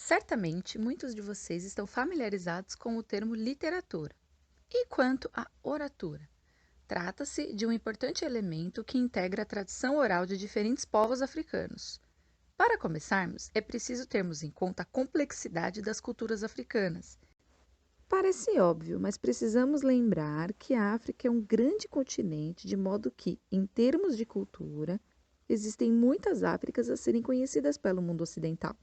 Certamente, muitos de vocês estão familiarizados com o termo literatura. E quanto à oratura? Trata-se de um importante elemento que integra a tradição oral de diferentes povos africanos. Para começarmos, é preciso termos em conta a complexidade das culturas africanas. Parece óbvio, mas precisamos lembrar que a África é um grande continente, de modo que, em termos de cultura, existem muitas Áfricas a serem conhecidas pelo mundo ocidental.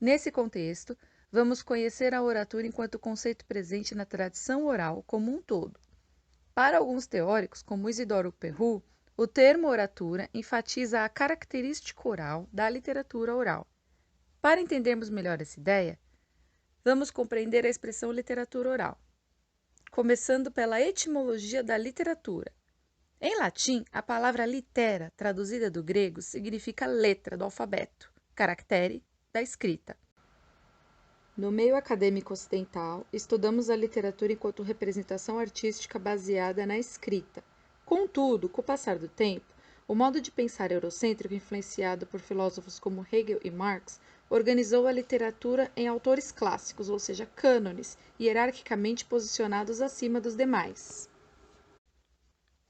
Nesse contexto, vamos conhecer a oratura enquanto conceito presente na tradição oral como um todo. Para alguns teóricos, como Isidoro Perrou, o termo oratura enfatiza a característica oral da literatura oral. Para entendermos melhor essa ideia, vamos compreender a expressão literatura oral, começando pela etimologia da literatura. Em latim, a palavra litera, traduzida do grego, significa letra do alfabeto, caractere da escrita. No meio acadêmico ocidental, estudamos a literatura enquanto representação artística baseada na escrita. Contudo, com o passar do tempo, o modo de pensar eurocêntrico influenciado por filósofos como Hegel e Marx organizou a literatura em autores clássicos, ou seja, cânones, hierarquicamente posicionados acima dos demais.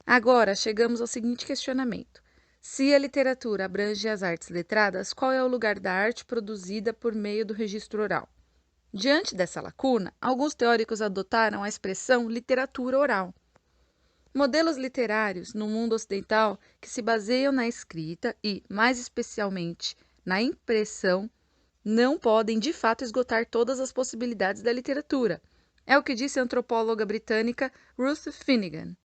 Agora chegamos ao seguinte questionamento: se a literatura abrange as artes letradas, qual é o lugar da arte produzida por meio do registro oral? Diante dessa lacuna, alguns teóricos adotaram a expressão literatura oral. Modelos literários no mundo ocidental que se baseiam na escrita e, mais especialmente, na impressão, não podem de fato esgotar todas as possibilidades da literatura. É o que disse a antropóloga britânica Ruth Finnegan.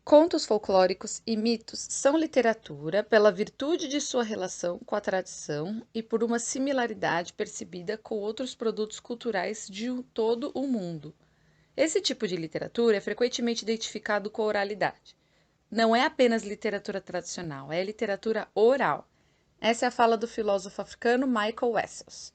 Contos folclóricos e mitos são literatura pela virtude de sua relação com a tradição e por uma similaridade percebida com outros produtos culturais de todo o mundo. Esse tipo de literatura é frequentemente identificado com a oralidade. Não é apenas literatura tradicional, é literatura oral. Essa é a fala do filósofo africano Michael Wessels.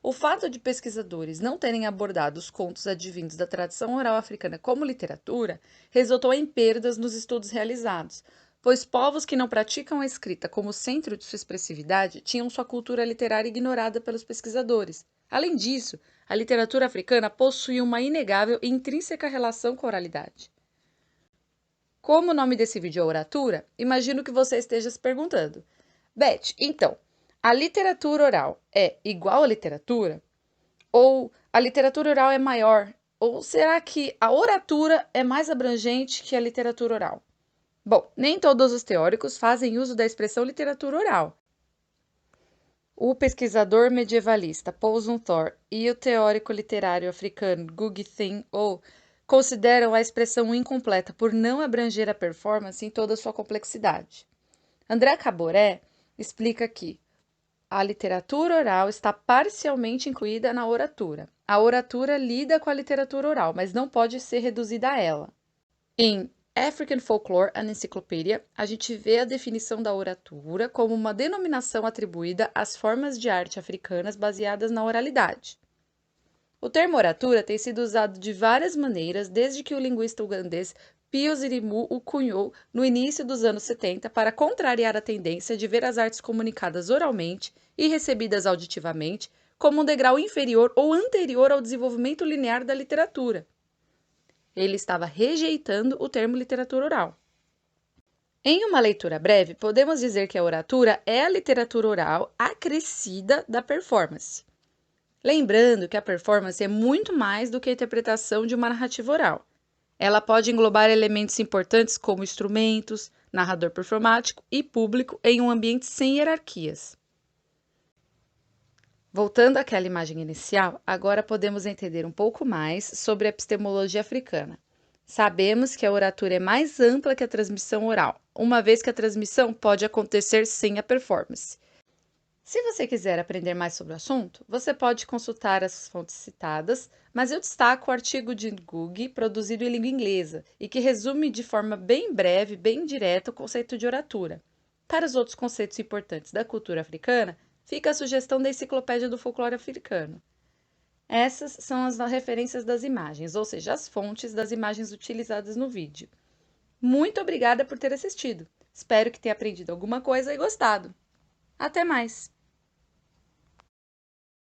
O fato de pesquisadores não terem abordado os contos advindos da tradição oral africana como literatura resultou em perdas nos estudos realizados, pois povos que não praticam a escrita como centro de sua expressividade tinham sua cultura literária ignorada pelos pesquisadores. Além disso, a literatura africana possui uma inegável e intrínseca relação com a oralidade. Como o nome desse vídeo é oratura, imagino que você esteja se perguntando: Beth, então, a literatura oral é igual à literatura? Ou a literatura oral é maior? Ou será que a oratura é mais abrangente que a literatura oral? Bom, nem todos os teóricos fazem uso da expressão literatura oral. O pesquisador medievalista Paul Zumthor e o teórico literário africano Ngugi Thiong'o consideram a expressão incompleta por não abranger a performance em toda a sua complexidade. André Caboret explica que a literatura oral está parcialmente incluída na oratura. A oratura lida com a literatura oral, mas não pode ser reduzida a ela. Em African Folklore and Encyclopedia, a gente vê a definição da oratura como uma denominação atribuída às formas de arte africanas baseadas na oralidade. O termo oratura tem sido usado de várias maneiras desde que o linguista ugandês Pius Irimu o cunhou no início dos anos 70 para contrariar a tendência de ver as artes comunicadas oralmente e recebidas auditivamente como um degrau inferior ou anterior ao desenvolvimento linear da literatura. Ele estava rejeitando o termo literatura oral. Em uma leitura breve, podemos dizer que a oratura é a literatura oral acrescida da performance. Lembrando que a performance é muito mais do que a interpretação de uma narrativa oral. Ela pode englobar elementos importantes como instrumentos, narrador performático e público em um ambiente sem hierarquias. Voltando àquela imagem inicial, agora podemos entender um pouco mais sobre a epistemologia africana. Sabemos que a oratura é mais ampla que a transmissão oral, uma vez que a transmissão pode acontecer sem a performance. Se você quiser aprender mais sobre o assunto, você pode consultar as fontes citadas, mas eu destaco o artigo de Ngugi produzido em língua inglesa e que resume de forma bem breve, bem direta o conceito de oratura. Para os outros conceitos importantes da cultura africana, fica a sugestão da Enciclopédia do Folclore Africano. Essas são as referências das imagens, ou seja, as fontes das imagens utilizadas no vídeo. Muito obrigada por ter assistido. Espero que tenha aprendido alguma coisa e gostado. Até mais!